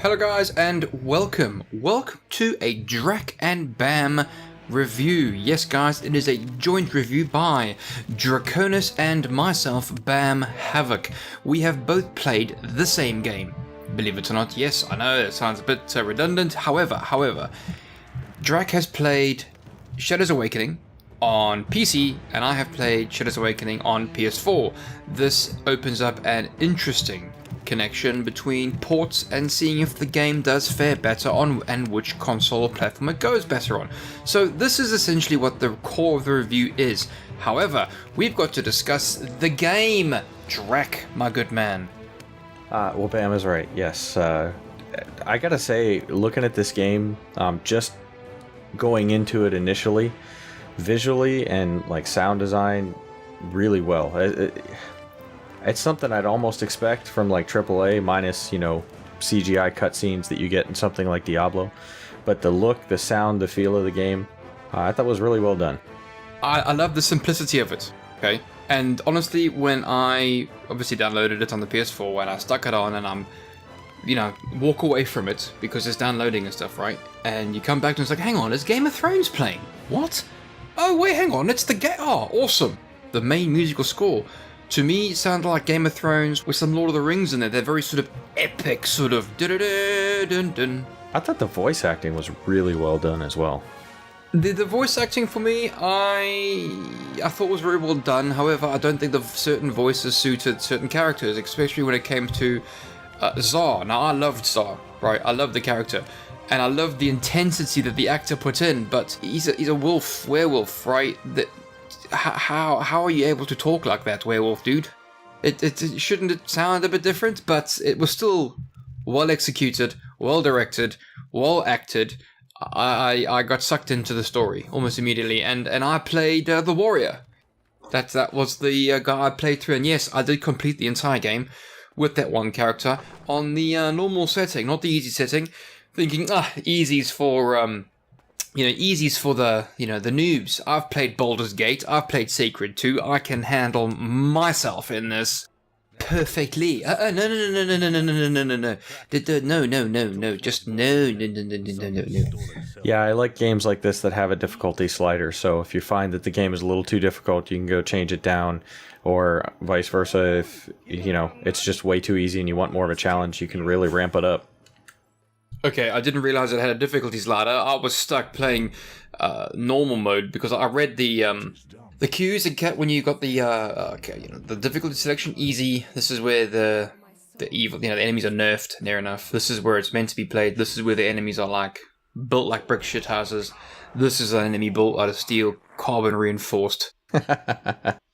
Hello guys and welcome to a Drac and Bam review. Yes guys, it is a joint review by Draconis and myself, 𝙆𝙗𝙙𝙬𝙗. We have both played the same game. Believe it or not, yes, I know it sounds a bit redundant. However, Drac has played Shadows Awakening on PC and I have played Shadows Awakening on PS4. This opens up an interesting connection between ports and seeing if the game does fare better on and which console or platform it goes better on. So this is essentially what the core of the review is. However, we've got to discuss the game. Drac, my good man. Well, Bam is right, yes. I gotta say, looking at this game, just going into it initially, visually and like sound design, really well. It's something I'd almost expect from like AAA minus, you know, CGI cutscenes that you get in something like Diablo. But the look, the sound, the feel of the game, I thought was really well done. I love the simplicity of it, okay? And honestly, when I obviously downloaded it on the PS4 and I stuck it on and I'm, you know, walk away from it because it's downloading and stuff, right? And you come back and it's like, hang on, is Game of Thrones playing? What? Oh, wait, hang on, it's the game. Oh, awesome. The main musical score. To me, it sounded like Game of Thrones with some Lord of the Rings in there. They're very sort of epic, sort of dun-dun-dun-dun. I thought the voice acting was really well done as well. The voice acting for me, I thought was very well done. However, I don't think the certain voices suited certain characters, especially when it came to 𝙎𝙬𝙖𝙙𝙬. Now, I loved 𝙎, right? I loved the character. And I loved the intensity that the actor put in, but he's a werewolf, right? How are you able to talk like that, werewolf dude? It shouldn't it sound a bit different, but it was still well executed, well directed, well acted. I got sucked into the story almost immediately, and I played the warrior. That was the guy I played through, and yes, I did complete the entire game with that one character on the normal setting, not the easy setting. Thinking, easy's for easy's for the noobs. I've played Baldur's Gate, I've played Sacred 2, I can handle myself in this perfectly. No, just no. Yeah, I like games like this that have a difficulty slider, so if you find that the game is a little too difficult, you can go change it down, or vice versa. If, you know, it's just way too easy and you want more of a challenge, you can really ramp it up. Okay, I didn't realize it had a difficulty slider. I was stuck playing normal mode because I read the cues and when you got the difficulty selection easy. This is where the evil, the enemies are nerfed near enough. This is where it's meant to be played. This is where the enemies are like built like brick shit houses. This is an enemy built out of steel, carbon reinforced,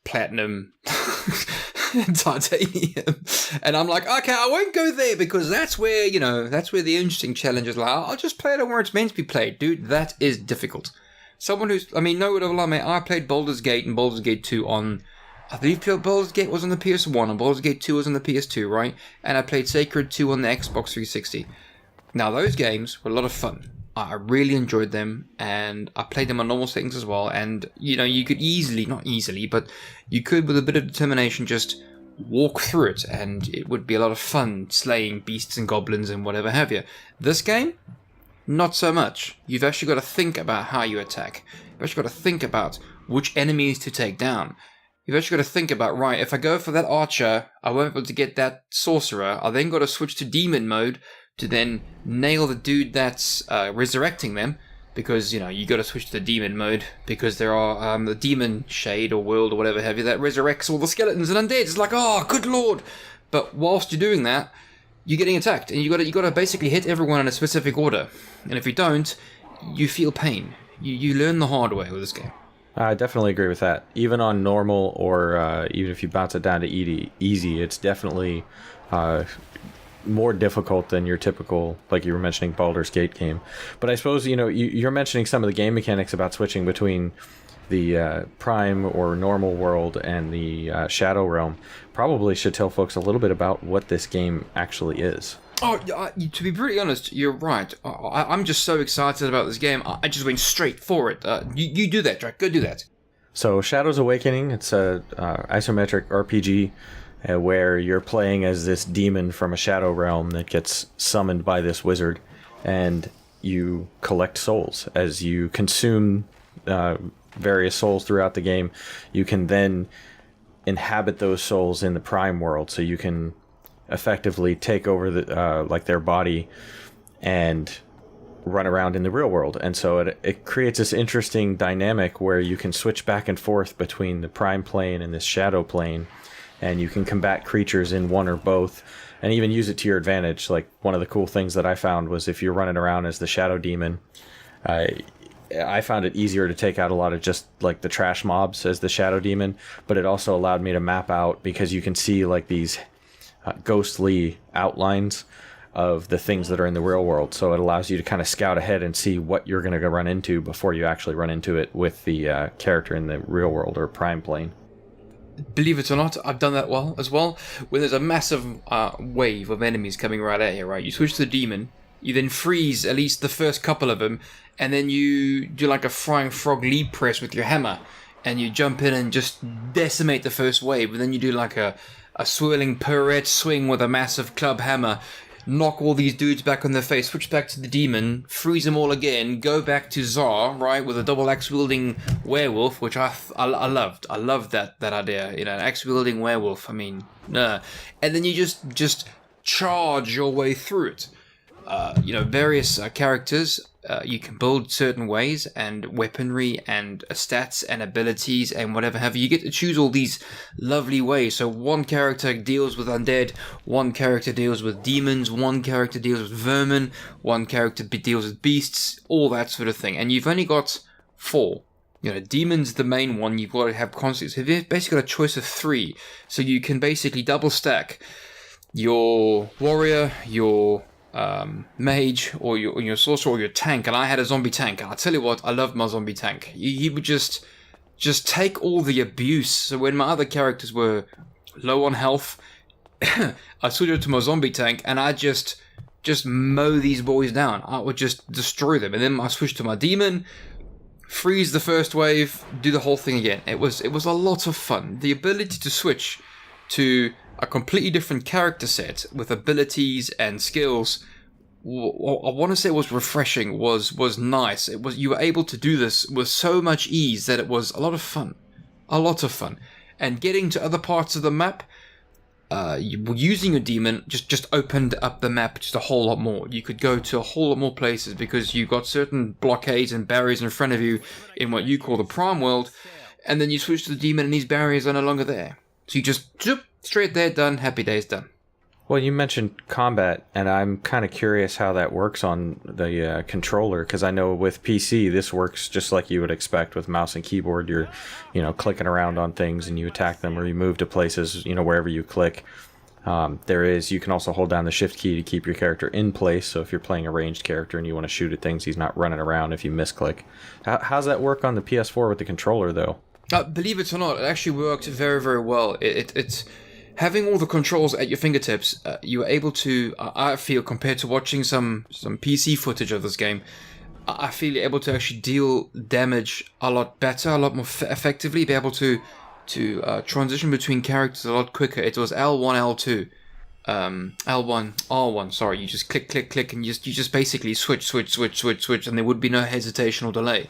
platinum. Titanium. And I'm like, okay, I won't go there because that's where the interesting challenges lie. I'll just play it where it's meant to be played. Dude, that is difficult. Someone who's, no word of a lie, mate, I played Baldur's Gate and Baldur's Gate 2 on, I believe Baldur's Gate was on the PS1 and Baldur's Gate 2 was on the PS2, right? And I played Sacred 2 on the Xbox 360. Now, those games were a lot of fun. I really enjoyed them, and I played them on normal settings as well, and, you could not easily, but you could, with a bit of determination, just walk through it, and it would be a lot of fun slaying beasts and goblins and whatever have you. This game, not so much. You've actually got to think about how you attack. You've actually got to think about which enemies to take down. You've actually got to think about, right, if I go for that archer, I won't be able to get that sorcerer. I then got to switch to demon mode to then nail the dude that's resurrecting them, because, you got to switch to the demon mode, because there are the demon shade or world or whatever have you that resurrects all the skeletons and undead. It's like, oh, good lord. But whilst you're doing that, you're getting attacked, and you got to basically hit everyone in a specific order. And if you don't, you feel pain. You learn the hard way with this game. I definitely agree with that. Even on normal, or even if you bounce it down to easy, it's definitely more difficult than your typical, like you were mentioning, Baldur's Gate game. But I suppose, you're mentioning some of the game mechanics about switching between the Prime or normal world and the Shadow Realm. Probably should tell folks a little bit about what this game actually is. Oh, to be brutally honest, you're right. I'm just so excited about this game. I just went straight for it. You do that, Drac. Go do that. So Shadows Awakening, it's a isometric RPG. where you're playing as this demon from a shadow realm that gets summoned by this wizard, and you collect souls. As you consume various souls throughout the game, you can then inhabit those souls in the prime world, so you can effectively take over their body and run around in the real world. And so it creates this interesting dynamic where you can switch back and forth between the prime plane and this shadow plane, and you can combat creatures in one or both, and even use it to your advantage. Like, one of the cool things that I found was if you're running around as the shadow demon, I found it easier to take out a lot of just like the trash mobs as the shadow demon, but it also allowed me to map out, because you can see like these ghostly outlines of the things that are in the real world. So it allows you to kind of scout ahead and see what you're going to run into before you actually run into it with the character in the real world or prime plane. Believe it or not, I've done that as well. When there's a massive wave of enemies coming right at you, right? You switch to the demon, you then freeze at least the first couple of them, and then you do like a flying frog leap press with your hammer, and you jump in and just decimate the first wave, and then you do like a swirling pirouette swing with a massive club hammer, knock all these dudes back on their face, switch back to the demon, freeze them all again, go back to 𝙎, right, with a double axe-wielding werewolf, which I loved. I loved that idea, an axe-wielding werewolf, and then you just charge your way through it. Various characters you can build certain ways, and weaponry and stats and abilities and whatever have you. You get to choose all these lovely ways. So one character deals with undead, one character deals with demons, one character deals with vermin, one character deals with beasts, all that sort of thing. And you've only got 4. Demon's the main one. You've got to have constants. So you've basically got a choice of 3. So you can basically double stack your warrior, your mage, or your sorcerer, or your tank. And I had a zombie tank, and I tell you what, I loved my zombie tank. He would just take all the abuse. So when my other characters were low on health, I switched to my zombie tank, and I just mow these boys down. I would just destroy them, and then I switched to my demon, freeze the first wave, do the whole thing again. It was a lot of fun. The ability to switch to a completely different character set with abilities and skills, I want to say was refreshing, was nice. You were able to do this with so much ease that it was a lot of fun. And getting to other parts of the map, using your demon just opened up the map just a whole lot more. You could go to a whole lot more places because you got certain blockades and barriers in front of you in what you call the prime world, and then you switch to the demon and these barriers are no longer there. So you just straight there, done, happy days, done. Well, you mentioned combat, and I'm kind of curious how that works on the controller, because I know with PC this works just like you would expect with mouse and keyboard. You're, clicking around on things and you attack them, or you move to places, wherever you click. You can also hold down the shift key to keep your character in place, so if you're playing a ranged character and you want to shoot at things, he's not running around if you misclick. How's that work on the PS4 with the controller, though? Believe it or not, it actually worked very, very well. It's having all the controls at your fingertips. You were able to, I feel, compared to watching some PC footage of this game, I feel you're able to actually deal damage a lot better, a lot more effectively, be able to transition between characters a lot quicker. It was L1, L2, L1, R1, sorry. You just click, and you just basically switch, and there would be no hesitation or delay.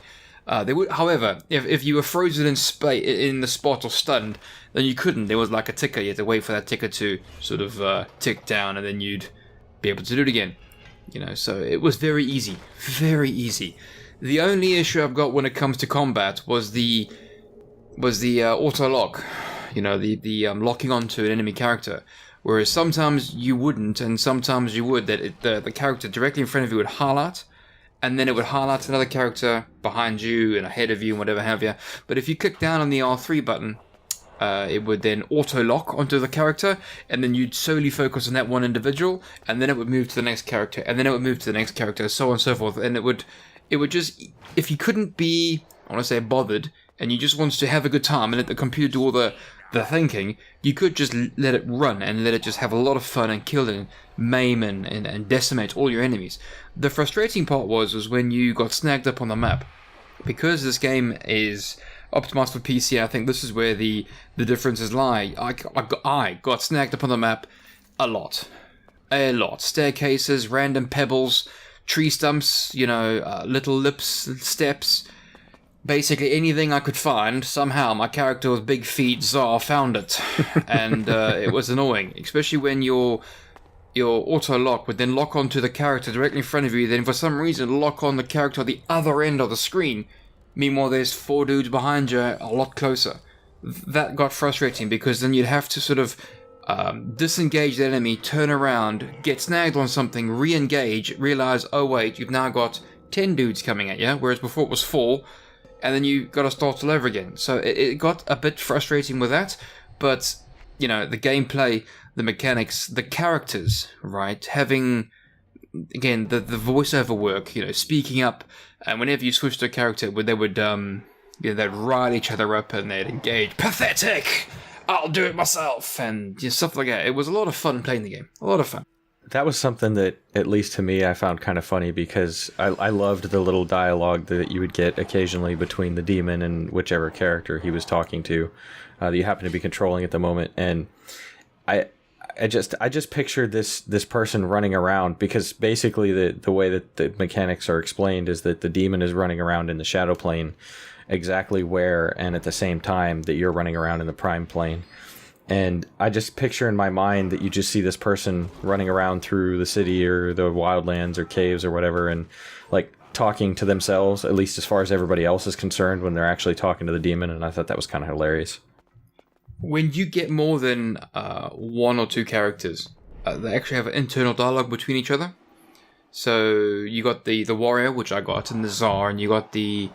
They would, however, if you were frozen in the spot or stunned, then you couldn't. There was like a ticker. You had to wait for that ticker to sort of tick down, and then you'd be able to do it again. So it was very easy, very easy. The only issue I've got when it comes to combat was the auto lock. The locking onto an enemy character. Whereas sometimes you wouldn't, and sometimes you would. That the character directly in front of you would highlight. And then it would highlight another character behind you and ahead of you and whatever have you. But if you click down on the R3 button, it would then auto-lock onto the character, and then you'd solely focus on that one individual, and then it would move to the next character, and then it would move to the next character, so on and so forth. And it would just, if you couldn't be, I want to say, bothered, and you just wanted to have a good time and let the computer do all the thinking, you could just let it run and let it just have a lot of fun and kill and maim and decimate all your enemies. The frustrating part was when you got snagged up on the map, because this game is optimized for PC, I think this is where the differences lie. I got snagged up on the map a lot. Staircases, random pebbles, tree stumps, little lips and steps. Basically anything I could find. Somehow my character with big feet, 𝙎𝙬𝙖𝙙𝙬𝙨, found it. And it was annoying. Especially when your auto-lock would then lock onto the character directly in front of you, then for some reason lock on the character at the other end of the screen. Meanwhile, there's 4 dudes behind you a lot closer. That got frustrating, because then you'd have to sort of disengage the enemy, turn around, get snagged on something, re-engage, realize, oh wait, you've now got 10 dudes coming at you, whereas before it was 4, and then you got to start all over again. So it got a bit frustrating with that, but, the gameplay, the mechanics, the characters, right, having, again, the voiceover work, speaking up, and whenever you switch to a character, they would, they'd rile each other up and they'd engage, pathetic! I'll do it myself, and stuff like that. It was a lot of fun playing the game. A lot of fun. That was something that, at least to me, I found kind of funny, because I loved the little dialogue that you would get occasionally between the demon and whichever character he was talking to, that you happen to be controlling at the moment. And I just pictured this person running around, because basically the way that the mechanics are explained is that the demon is running around in the shadow plane, exactly where and at the same time that you're running around in the prime plane. And I just picture in my mind that you just see this person running around through the city or the wildlands or caves or whatever, and like talking to themselves, at least as far as everybody else is concerned, when they're actually talking to the demon. And I thought that was kind of hilarious. When you get more than 1 or 2 characters, they actually have an internal dialogue between each other. So you got the warrior, which I got, and the Tsar, and you got the...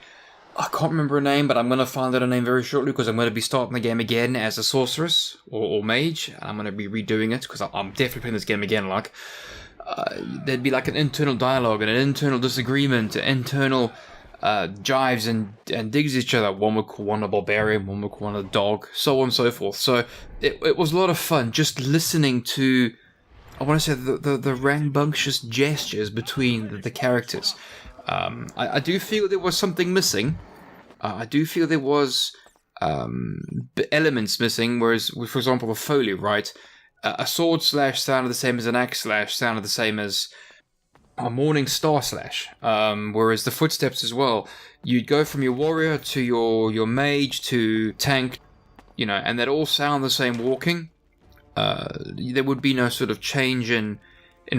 I can't remember her name, but I'm going to find out her name very shortly, because I'm going to be starting the game again as a sorceress or mage. I'm going to be redoing it, because I'm definitely playing this game again. There'd be like an internal dialogue and an internal disagreement, internal jives and digs each other. One would call one a barbarian, one would call one a dog, so on and so forth. So it was a lot of fun just listening to, I want to say, the rambunctious gestures between the characters. I do feel there was something missing. I do feel there was elements missing, whereas, for example, the Foley, right? A sword slash sounded the same as an axe slash sounded the same as a morning star slash. Whereas the footsteps as well, you'd go from your warrior to your mage to tank, and they'd all sound the same walking. There would be no sort of change in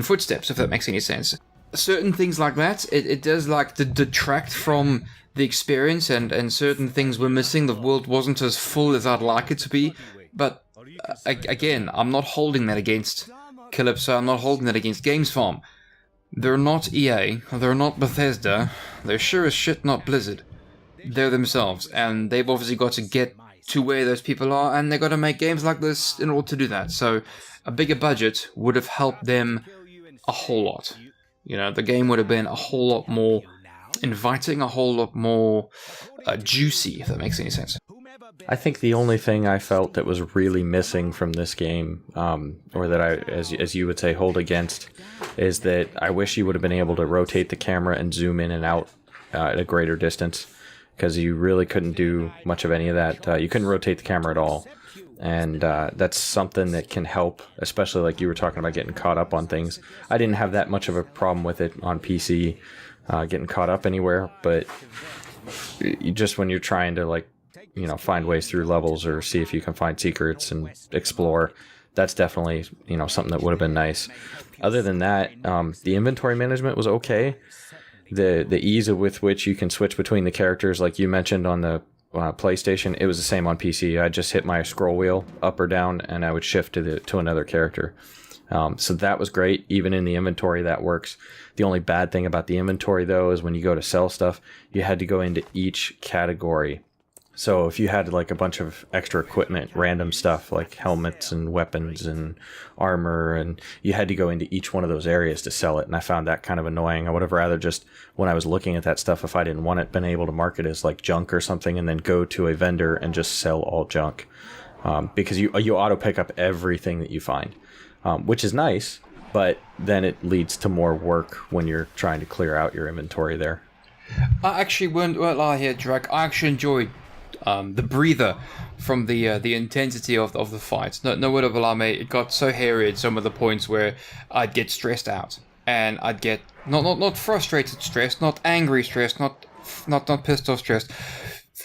footsteps, if that makes any sense. Certain things like that, it does detract from the experience, and certain things were missing. The world wasn't as full as I'd like it to be, but again, I'm not holding that against Calypso, I'm not holding that against Games Farm. They're not EA, they're not Bethesda, they're sure as shit not Blizzard. They're themselves, and they've obviously got to get to where those people are, and they've got to make games like this in order to do that. So a bigger budget would have helped them a whole lot. The game would have been a whole lot more inviting, a whole lot more juicy, if that makes any sense. I think the only thing I felt that was really missing from this game, or that I, as you would say, hold against, is that I wish you would have been able to rotate the camera and zoom in and out at a greater distance, because you really couldn't do much of any of that. You couldn't rotate the camera at all. And that's something that can help, especially like you were talking about getting caught up on things. I didn't have that much of a problem with it on PC, getting caught up anywhere, but just when you're trying to find ways through levels or see if you can find secrets and explore, that's definitely, something that would have been nice. Other than that, the inventory management was okay. The ease with which you can switch between the characters, like you mentioned on the PlayStation, it was the same on PC. I just hit my scroll wheel up or down, and I would shift to another character. So that was great. Even in the inventory, that works. The only bad thing about the inventory, though, is when you go to sell stuff, you had to go into each category. So if you had like a bunch of extra equipment, random stuff like helmets and weapons and armor, and you had to go into each one of those areas to sell it. And I found that kind of annoying. I would have rather just, when I was looking at that stuff, if I didn't want it, been able to mark it as like junk or something, and then go to a vendor and just sell all junk. Because you auto pick up everything that you find, which is nice, but then it leads to more work when you're trying to clear out your inventory there. I actually won't lie here, Drake. I actually enjoyed the breather from the intensity of the fights. No word of a lie, mate. It got so hairy at some of the points where I'd get stressed out, and I'd get not frustrated stressed, not angry stressed, not pissed off stressed.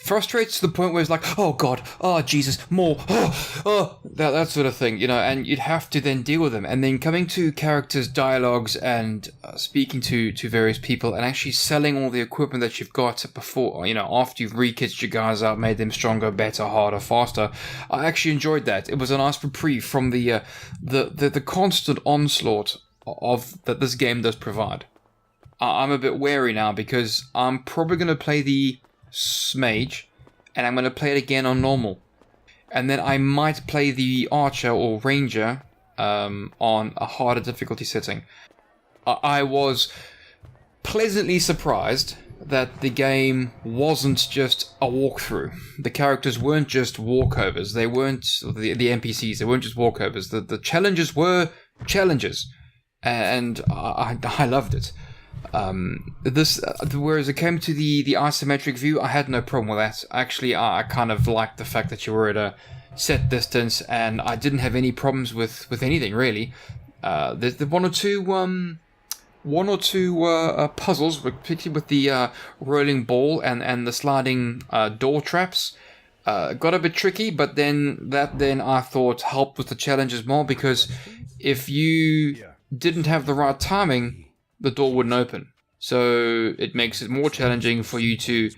Frustrated to the point where it's like, oh god, oh Jesus, more, that sort of thing, and you'd have to then deal with them. And then coming to characters' dialogues and speaking to various people and actually selling all the equipment that you've got before, after you've rekitted your guys up, made them stronger, better, harder, faster. I actually enjoyed that. It was a nice reprieve from the constant onslaught of that this game does provide. I'm a bit wary now because I'm probably going to play the Mage, and I'm going to play it again on normal, and then I might play the Archer or Ranger on a harder difficulty setting. I was pleasantly surprised that the game wasn't just a walkthrough. The characters weren't just walkovers. They weren't the NPCs. They weren't just walkovers. The challenges were challenges, and I loved it. Whereas it came to the isometric view, I had no problem with that. Actually, I kind of liked the fact that you were at a set distance, and I didn't have any problems with anything really. There's one or two puzzles, particularly with the rolling ball and the sliding door traps. Got a bit tricky, but then I thought helped with the challenges more, because if you didn't have the right timing, the door wouldn't open. So it makes it more challenging for you to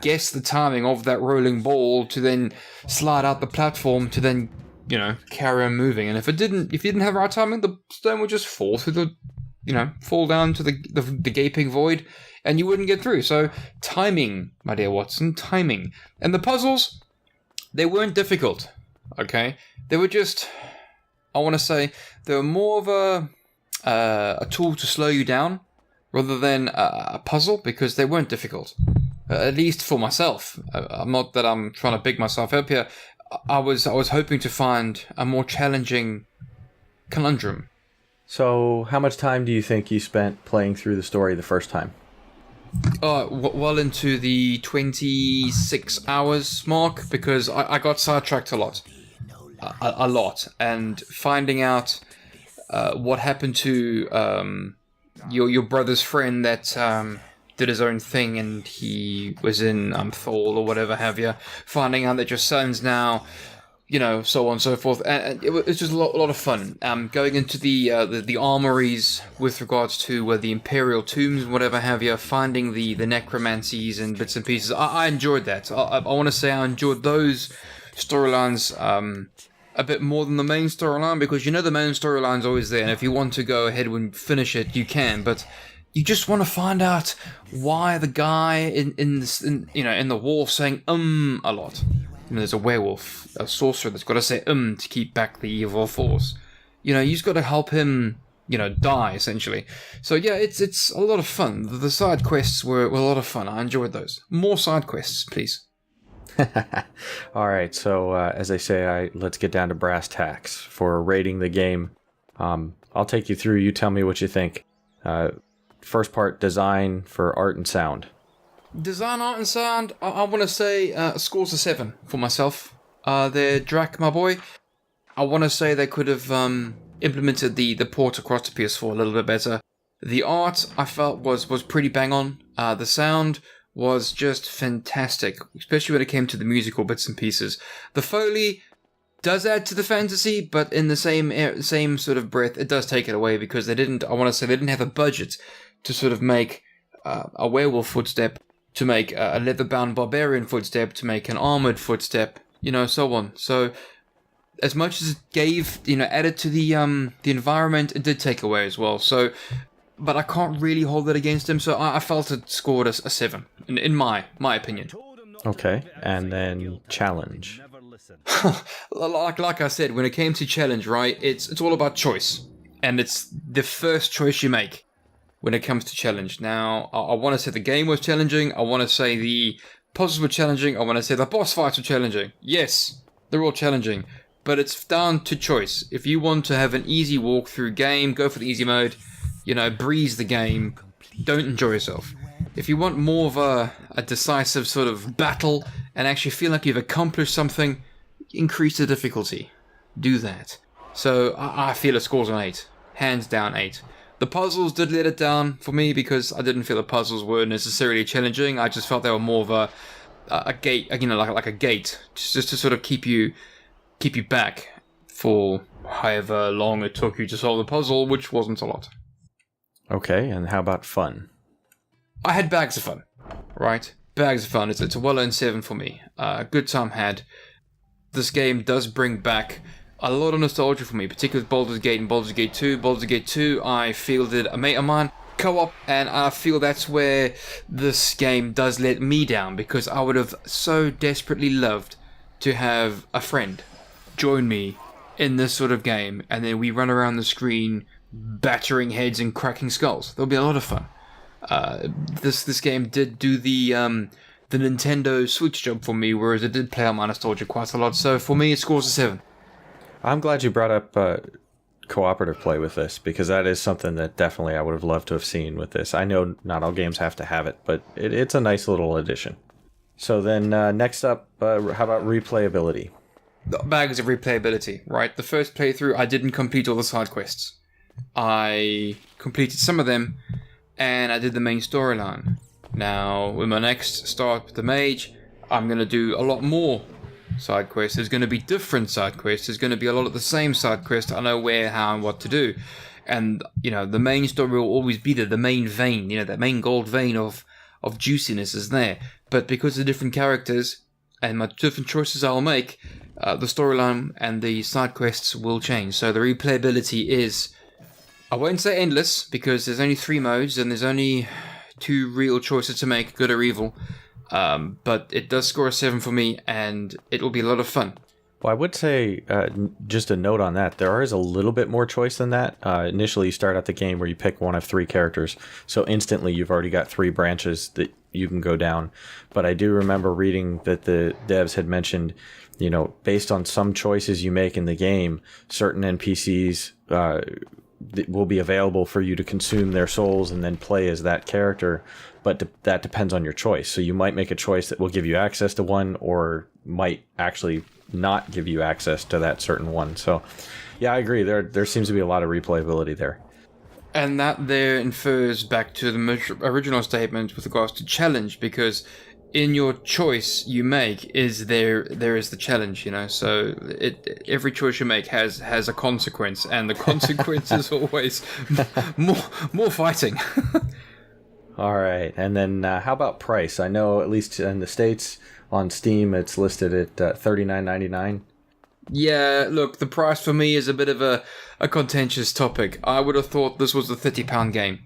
guess the timing of that rolling ball to then slide out the platform to then, carry on moving. And if you didn't have the right timing, the stone would just fall through fall down to the gaping void, and you wouldn't get through. So timing, my dear Watson, timing. And the puzzles, they weren't difficult, okay? They were just, I want to say, they were more of a tool to slow you down rather than a puzzle, because they weren't difficult, at least for myself. I'm not that I'm trying to big myself up here. I was hoping to find a more challenging conundrum. So how much time do you think you spent playing through the story the first time? Well into the 26 hours mark, because I got sidetracked a lot, and finding out what happened to your brother's friend that did his own thing, and he was in Thal or whatever have you. Finding out that your son's now, so on and so forth, and it's just a lot of fun. Going into the armories with regards to the Imperial tombs and whatever have you. Finding the necromancies and bits and pieces. I enjoyed that. I want to say I enjoyed those storylines a bit more than the main storyline, because the main storyline's always there, and if you want to go ahead and finish it, you can, but you just want to find out why the guy in the wall saying a lot. There's a werewolf, a sorcerer that's got to say to keep back the evil force. You just got to help him, die essentially. So yeah, it's a lot of fun. The side quests were a lot of fun. I enjoyed those. More side quests, please. All right, so as I say, let's get down to brass tacks for rating the game. I'll take you through. You tell me what you think. First part, design for art and sound. Design, art, and sound. I want to say scores a 7 for myself. There, Drac, my boy. I want to say they could have implemented the port across the PS4 a little bit better. The art I felt was pretty bang on. The sound was just fantastic, especially when it came to the musical bits and pieces. The Foley does add to the fantasy, but in the same sort of breath, it does take it away, because they didn't have a budget to sort of make a werewolf footstep, to make a leather-bound barbarian footstep, to make an armored footstep, so on. So as much as it gave, added to the environment, it did take away as well. So, but I can't really hold it against him, so I felt it scored a 7, in my opinion. Okay, and then challenge. like I said, when it came to challenge, right, it's all about choice, and it's the first choice you make when it comes to challenge. Now, I want to say the game was challenging, I want to say the puzzles were challenging, I want to say the boss fights were challenging. Yes, they're all challenging, but it's down to choice. If you want to have an easy walkthrough game, go for the easy mode. Breeze the game. Don't enjoy yourself. If you want more of a decisive sort of battle and actually feel like you've accomplished something, increase the difficulty. Do that. So I feel it scores an 8. Hands down 8. The puzzles did let it down for me because I didn't feel the puzzles were necessarily challenging. I just felt they were more of a gate, like a gate, just to sort of keep you back for however long it took you to solve the puzzle, which wasn't a lot. Okay, and how about fun? I had bags of fun, right? Bags of fun. It's a well-earned 7 for me. Good time had. This game does bring back a lot of nostalgia for me, particularly with Baldur's Gate and Baldur's Gate 2. Baldur's Gate 2, I fielded a mate of mine, co-op, and I feel that's where this game does let me down, because I would have so desperately loved to have a friend join me in this sort of game, and then we run around the screen battering heads and cracking skulls. There'll be a lot of fun. This game did do the Nintendo Switch job for me, whereas it did play on my nostalgia quite a lot. So for me, it scores a 7. I'm glad you brought up cooperative play with this, because that is something that definitely I would have loved to have seen with this. I know not all games have to have it, but it's a nice little addition. So then next up, how about replayability? The bags of replayability, right? The first playthrough, I didn't complete all the side quests. I completed some of them, and I did the main storyline. Now, with my next start with the mage, I'm going to do a lot more side quests. There's going to be different side quests. There's going to be a lot of the same side quests. I know where, how, and what to do. And, the main story will always be there. The main vein, that main gold vein of juiciness is there. But because of different characters and my different choices I'll make, the storyline and the side quests will change. So the replayability is, I won't say endless, because there's only 3 modes and there's only 2 real choices to make, good or evil. But it does score a 7 for me, and it will be a lot of fun. Well, I would say, just a note on that, there is a little bit more choice than that. Initially, you start out the game where you pick one of 3 characters, so instantly you've already got 3 branches that you can go down. But I do remember reading that the devs had mentioned, based on some choices you make in the game, certain NPCs will be available for you to consume their souls and then play as that character, but that depends on your choice. So you might make a choice that will give you access to one, or might actually not give you access to that certain one. So yeah, I agree, there seems to be a lot of replayability there. And that there infers back to the original statement with regards to challenge, because in your choice you make there is the challenge, so every choice you make has a consequence, and the consequence is always more fighting. All right, and then how about price? I know at least in the States on Steam it's listed at $39.99. Yeah, look, the price for me is a bit of a contentious topic. I would have thought this was a £30 game.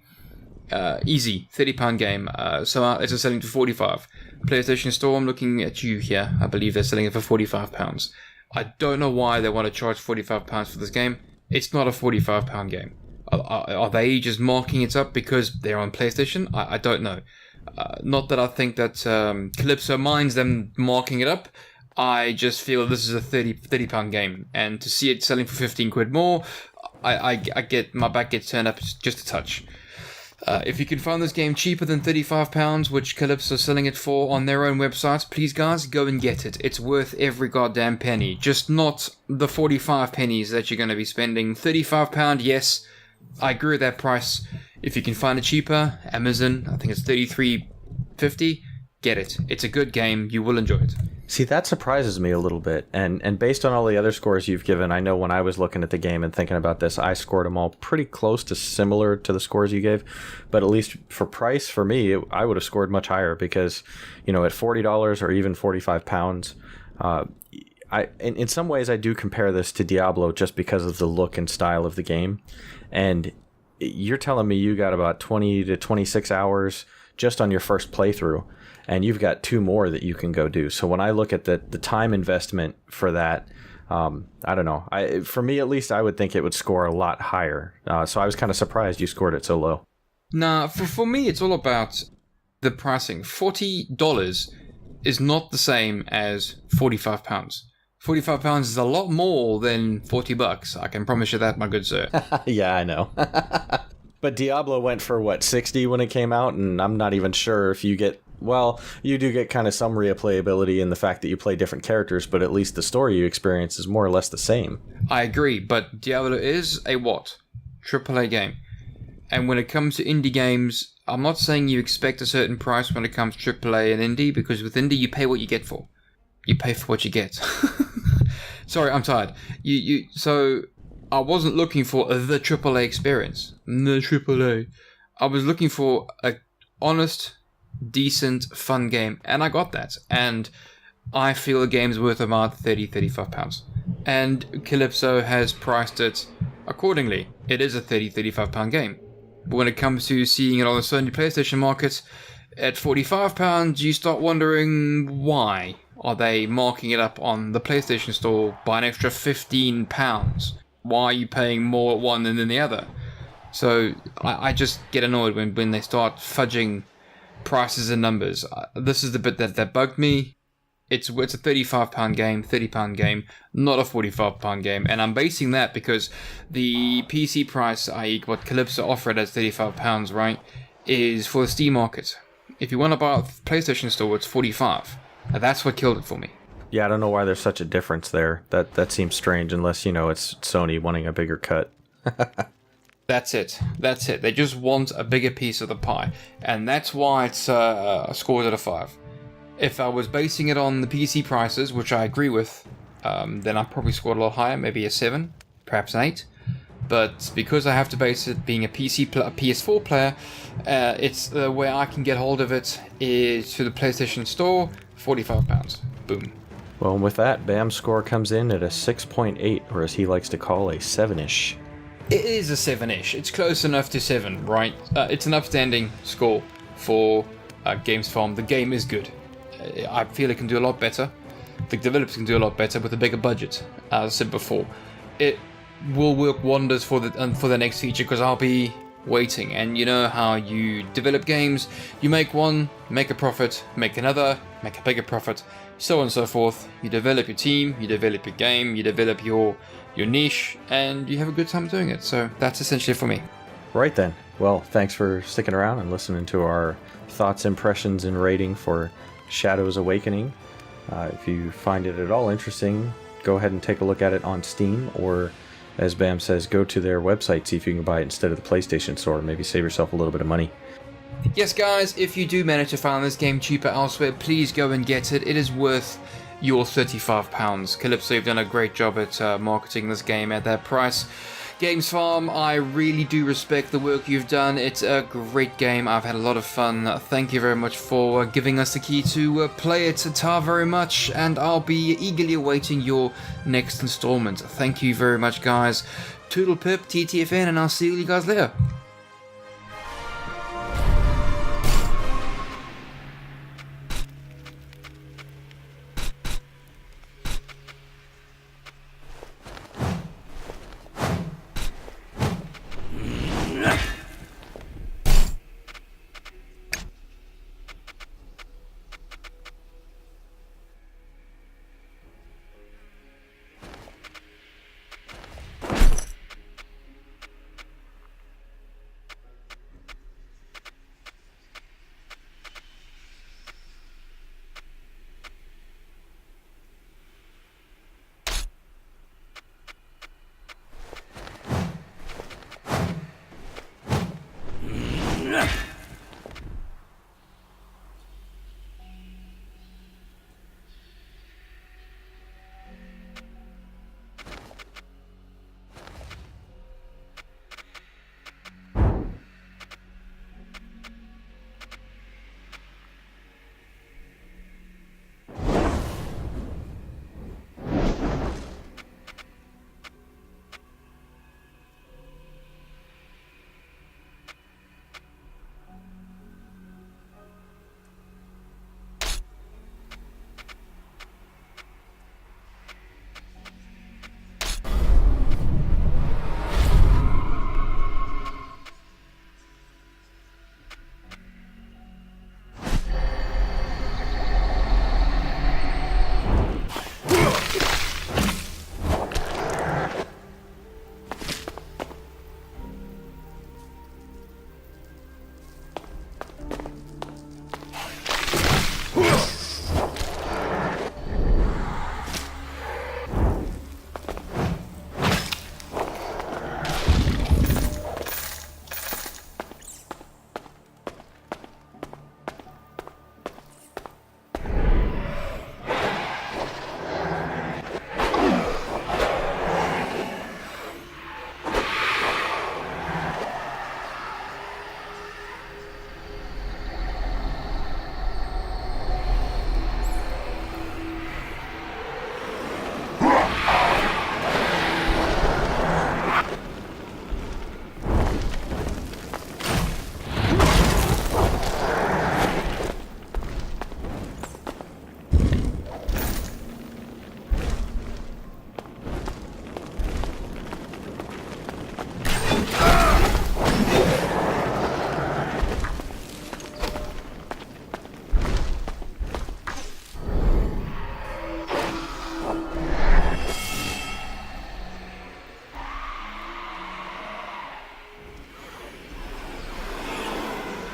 Easy, £30 game. So it's selling to $45. PlayStation Store, I'm looking at you here. I believe they're selling it for £45. I don't know why they want to charge £45 for this game. It's not a £45 game. Are they just marking it up because they're on PlayStation? I don't know. Not that I think that Calypso minds them marking it up. I just feel this is a £30 game, and to see it selling for 15 quid more, I get, my back gets turned up just a touch. If you can find this game cheaper than £35, which Calypso is selling it for on their own websites, please guys, go and get it. It's worth every goddamn penny. Just not the 45 pennies that you're going to be spending. £35, yes, I agree with that price. If you can find it cheaper, Amazon, I think it's $33.50, get it. It's a good game. You will enjoy it. See, that surprises me a little bit. And based on all the other scores you've given, I know when I was looking at the game and thinking about this, I scored them all pretty close to similar to the scores you gave. But at least for price, for me, I would have scored much higher because, at $40 or even £45, in some ways I do compare this to Diablo just because of the look and style of the game. And you're telling me you got about 20 to 26 hours just on your first playthrough, and you've got 2 more that you can go do. So when I look at the time investment for that, I don't know. For me, at least, I would think it would score a lot higher. So I was kind of surprised you scored it so low. Nah, for me, it's all about the pricing. $40 is not the same as £45. £45 is a lot more than $40. I can promise you that, my good sir. Yeah, I know. But Diablo went for, what, 60 when it came out? And I'm not even sure if you get... Well, you do get kind of some replayability in the fact that you play different characters, but at least the story you experience is more or less the same. I agree, but Diablo is a what? AAA game. And when it comes to indie games, I'm not saying you expect a certain price when it comes to AAA and indie, because with indie you pay what you get for. You pay for what you get. Sorry, I'm tired. So I wasn't looking for the AAA experience. The AAA. I was looking for a honest, decent, fun game, and I got that. And I feel the game's worth about £30-35. And 𝙎𝙬𝙖𝙙𝙬 has priced it accordingly. It is a £30-35 game. But when it comes to seeing it on the Sony PlayStation market at £45, you start wondering why are they marking it up on the PlayStation Store by an extra £15? Why are you paying more at one than the other? So I just get annoyed when they start fudging prices and numbers. This is the bit that bugged me. It's a £35 game, £30 game, not a £45 game, and I'm basing that because the PC price, i.e. what 𝙎𝙬𝙖𝙙𝙬 offered as £35, right, is for the Steam market. If you want to buy a PlayStation Store, it's $45. That's what killed it for me. Yeah, I don't know why there's such a difference there. That seems strange, unless, it's Sony wanting a bigger cut. That's it. They just want a bigger piece of the pie, and that's why it's scored at a 5. If I was basing it on the PC prices, which I agree with, then I probably scored a lot higher, maybe a 7, perhaps an 8. But because I have to base it being a PS4 player, it's the way I can get hold of it is to the PlayStation Store, £45. Boom. Well, with that, Bam's score comes in at a 6.8, or as he likes to call, a 7-ish. It is a 7-ish. It's close enough to 7, right? It's an upstanding score for Games Farm. The game is good. I feel it can do a lot better. The developers can do a lot better with a bigger budget, as I said before. It will work wonders for the next feature, because I'll be waiting. And you know how you develop games. You make one, make a profit, make another, make a bigger profit, so on and so forth. You develop your team, you develop your game, you develop your niche, and you have a good time doing it. So that's essentially it for me. Right then. Well, thanks for sticking around and listening to our thoughts, impressions, and rating for 𝙎𝙬𝙖𝙙𝙬 Awakening. If you find it at all interesting, go ahead and take a look at it on Steam, or as Bam says, go to their website, see if you can buy it instead of the PlayStation Store. Maybe save yourself a little bit of money. Yes, guys, if you do manage to find this game cheaper elsewhere, please go and get it. It is worth your £35. 𝙎𝙬𝙖𝙙𝙬, you've done a great job at marketing this game at that price. Games Farm, I really do respect the work you've done. It's a great game. I've had a lot of fun. Thank you very much for giving us the key to play it. Ta very much, and I'll be eagerly awaiting your next installment. Thank you very much, guys. Toodle pip, TTFN, and I'll see you guys later.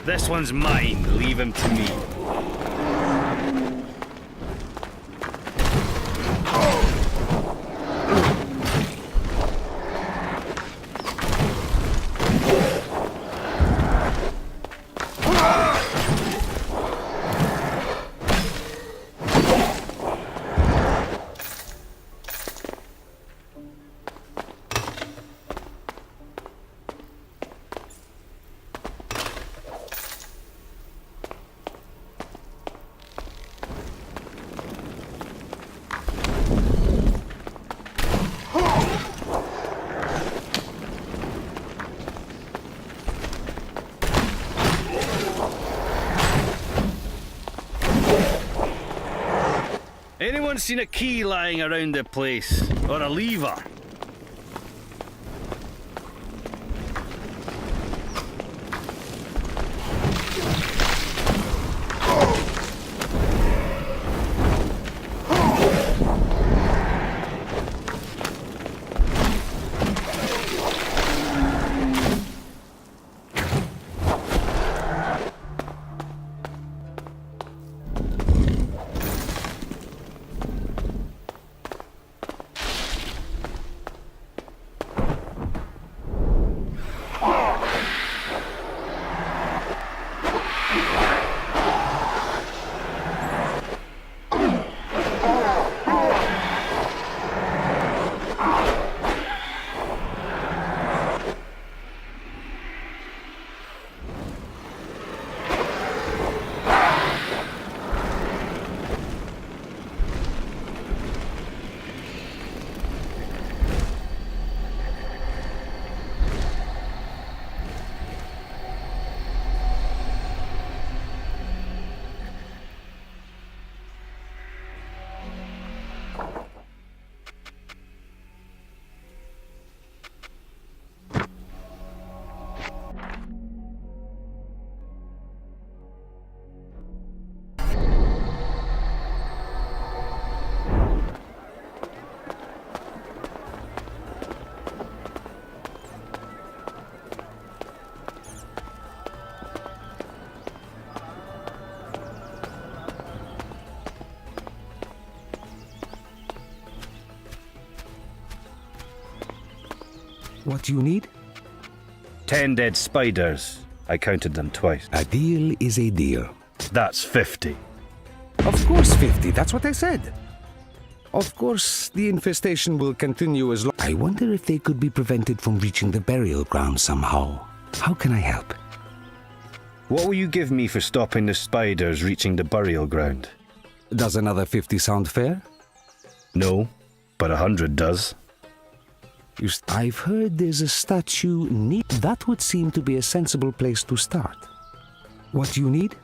This one's mine. Leave him to me. Anyone seen a key lying around the place? Or a lever? What do you need? 10 dead spiders. I counted them twice. A deal is a deal. That's 50. Of course 50, that's what I said. Of course, the infestation will continue as long... I wonder if they could be prevented from reaching the burial ground somehow. How can I help? What will you give me for stopping the spiders reaching the burial ground? Does another 50 sound fair? No, but 100 does. I've heard there's a statue near... That would seem to be a sensible place to start. What do you need?